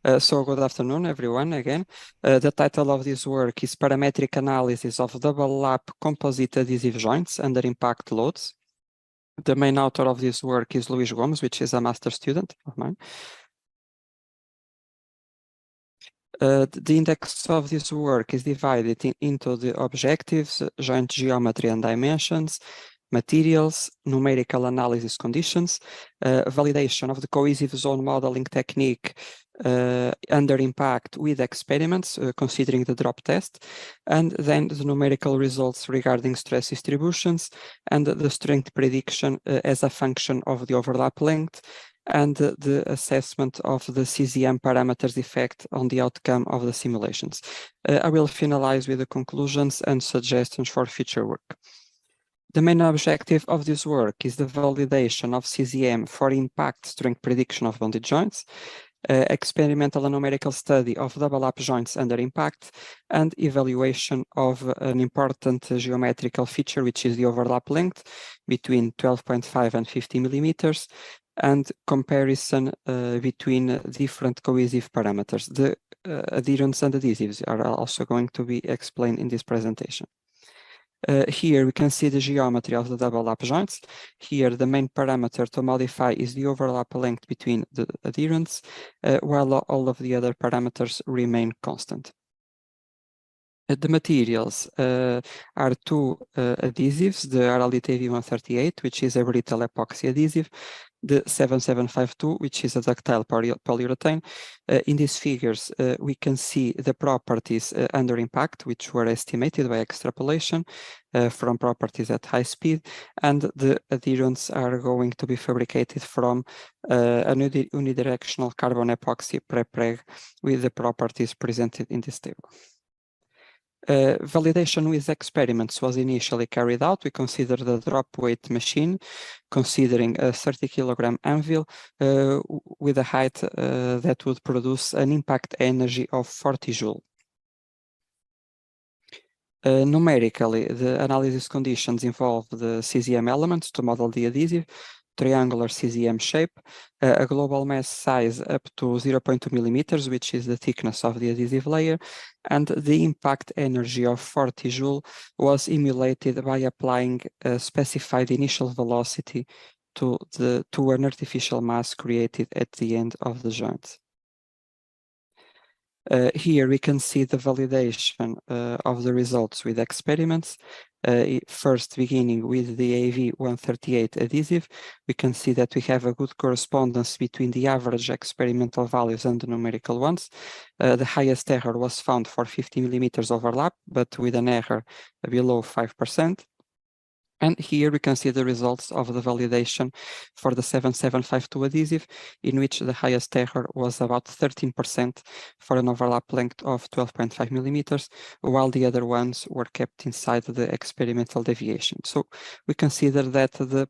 So good afternoon, everyone, again. The title of this work is Parametric Analysis of Double Lap Composite Adhesive Joints Under Impact Loads. The main author of this work is Luís Gomes, which is a master student of mine. The index of this work is divided into the objectives, joint geometry and dimensions, materials, numerical analysis conditions, validation of the cohesive zone modeling technique under impact with experiments, considering the drop test, and then the numerical results regarding stress distributions and the strength prediction as a function of the overlap length, and the assessment of the CZM parameters effect on the outcome of the simulations. I will finalize with the conclusions and suggestions for future work. The main objective of this work is the validation of CZM for impact strength prediction of bonded joints, experimental and numerical study of double lap joints under impact, and evaluation of an important geometrical feature, which is the overlap length between 12.5 and 50 millimeters, and comparison between different cohesive parameters. The adherents and adhesives are also going to be explained in this presentation. Here we can see the geometry of the double lap joints. Here the main parameter to modify is the overlap length between the adherents, while all of the other parameters remain constant. The materials are two adhesives, the Valente V138, which is a brittle epoxy adhesive, the 7752, which is a ductile polyurethane. In these figures, we can see the properties under impact, which were estimated by extrapolation from properties at high speed, and the adherents are going to be fabricated from a unidirectional carbon epoxy prepreg with the properties presented in this table. Validation with experiments was initially carried out. We considered the drop weight machine, considering a 30 kilogram anvil with a height that would produce an impact energy of 40 joule. Numerically, the analysis conditions involve the CZM elements to model the adhesive, triangular CZM shape, a global mass size up to 0.2 millimeters, which is the thickness of the adhesive layer, and the impact energy of 40 joule was emulated by applying a specified initial velocity to an artificial mass created at the end of the joint. Here we can see the validation of the results with experiments. First, beginning with the AV138 adhesive, we can see that we have a good correspondence between the average experimental values and the numerical ones. The highest error was found for 50 millimeters overlap, but with an error below 5%. And here we can see the results of the validation for the 7752 adhesive, in which the highest error was about 13% for an overlap length of 12.5 millimeters, while the other ones were kept inside the experimental deviation. So we consider that the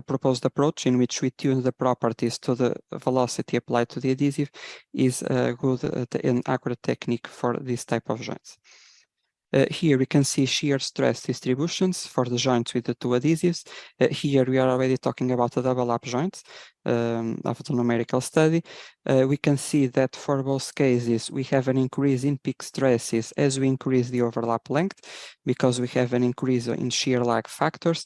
proposed approach, in which we tune the properties to the velocity applied to the adhesive, is a good and accurate technique for this type of joints. Here we can see shear stress distributions for the joints with the two adhesives. Here we are already talking about the double lap joints of the numerical study. We can see that for both cases we have an increase in peak stresses as we increase the overlap length, because we have an increase in shear lag factors.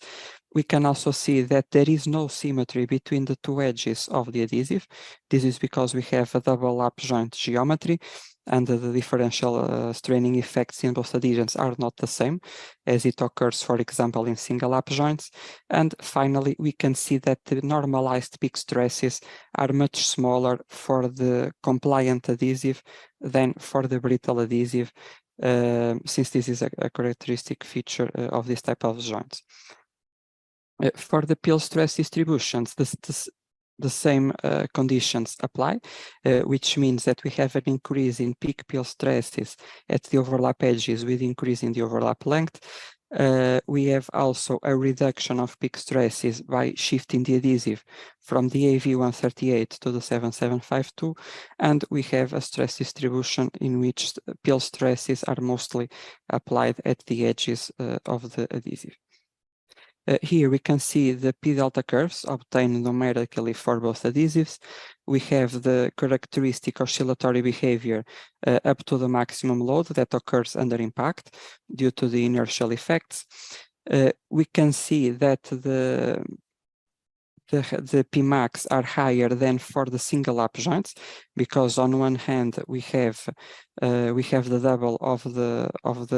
We can also see that there is no symmetry between the two edges of the adhesive. This is because we have a double lap joint geometry, and the differential straining effects in both adhesions are not the same as it occurs, for example, in single lap joints. And finally, we can see that the normalized peak stresses are much smaller for the compliant adhesive than for the brittle adhesive, since this is a characteristic feature of this type of joints. For the peel stress distributions, the same conditions apply, which means that we have an increase in peak peel stresses at the overlap edges with increase in the overlap length. We have also a reduction of peak stresses by shifting the adhesive from the AV138 to the 7752, and we have a stress distribution in which peel stresses are mostly applied at the edges of the adhesive. Here we can see the P-delta curves obtained numerically for both adhesives. We have the characteristic oscillatory behavior up to the maximum load that occurs under impact due to the inertial effects. We can see that the Pmax are higher than for the single lap joints, because on one hand we have the double of the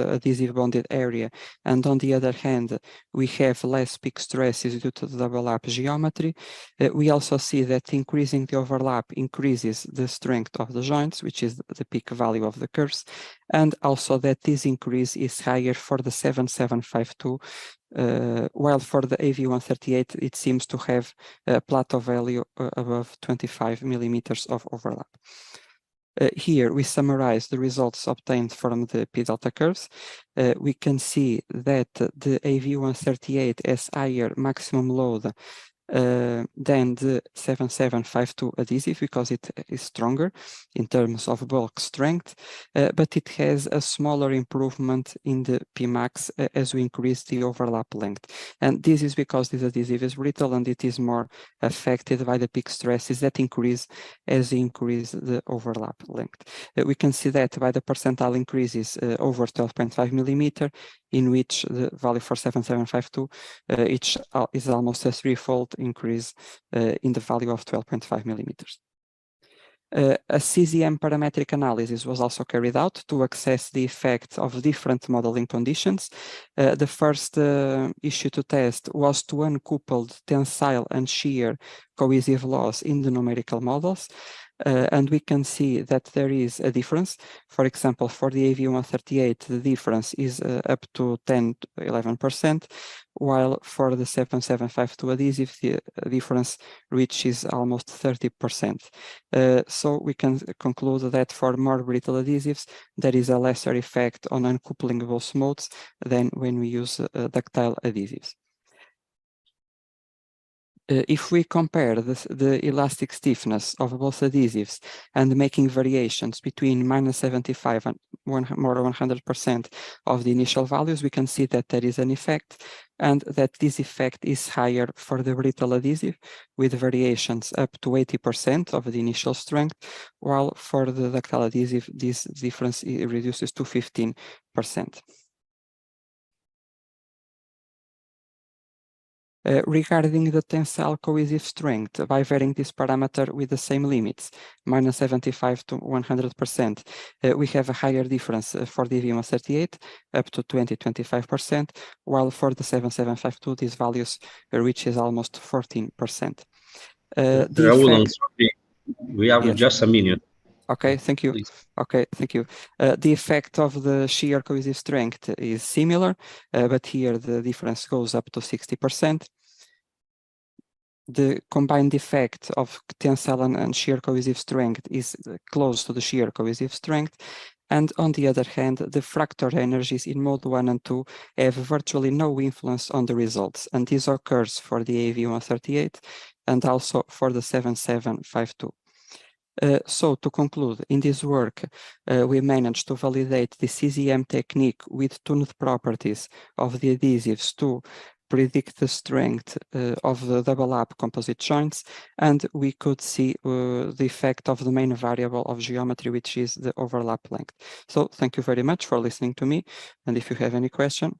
adhesive bonded area, and on the other hand we have less peak stresses due to the double lap geometry. We also see that increasing the overlap increases the strength of the joints, which is the peak value of the curves, and also that this increase is higher for the 7752, while for the AV138 it seems to have a plateau value above 25 millimeters of overlap. Here we summarize the results obtained from the P-delta curves. We can see that the AV138 has higher maximum load than the 7752 adhesive, because it is stronger in terms of bulk strength, but it has a smaller improvement in the Pmax as we increase the overlap length. And this is because this adhesive is brittle and it is more affected by the peak stresses that increase as you increase the overlap length. We can see that by the percentile increases over 12.5 millimeter, in which the value for 7752 is almost a threefold increase in the value of 12.5 millimeters. A CZM parametric analysis was also carried out to assess the effect of different modeling conditions. The first issue to test was to uncouple tensile and shear cohesive laws in the numerical models. And we can see that there is a difference. For example, for the AV138, the difference is up to 10 to 11%, while for the 7752 adhesive, the difference reaches almost 30%. So we can conclude that for more brittle adhesives, there is a lesser effect on uncoupling both modes than when we use ductile adhesives. If we compare the elastic stiffness of both adhesives and making variations between -75 and more than 100% of the initial values, we can see that there is an effect, and that this effect is higher for the brittle adhesive, with variations up to 80% of the initial strength, while for the ductile adhesive, this difference reduces to 15%. Regarding the tensile cohesive strength, by varying this parameter with the same limits, -75 to 100%, we have a higher difference for the AV138, up to 20-25%, while for the 7752, these values reaches almost 14%. Raul, I'm sorry. We have just a minute. Okay, thank you. Please. Okay, thank you. The effect of the shear cohesive strength is similar, but here the difference goes up to 60%. The combined effect of tensile and shear cohesive strength is close to the shear cohesive strength. And on the other hand, the fracture energies in mode 1 and 2 have virtually no influence on the results. And this occurs for the AV138 and also for the 7752. So to conclude, in this work, we managed to validate the CZM technique with tuned properties of the adhesives to predict the strength of the double lap composite joints, and we could see the effect of the main variable of geometry, which is the overlap length. So thank you very much for listening to me, and if you have any question,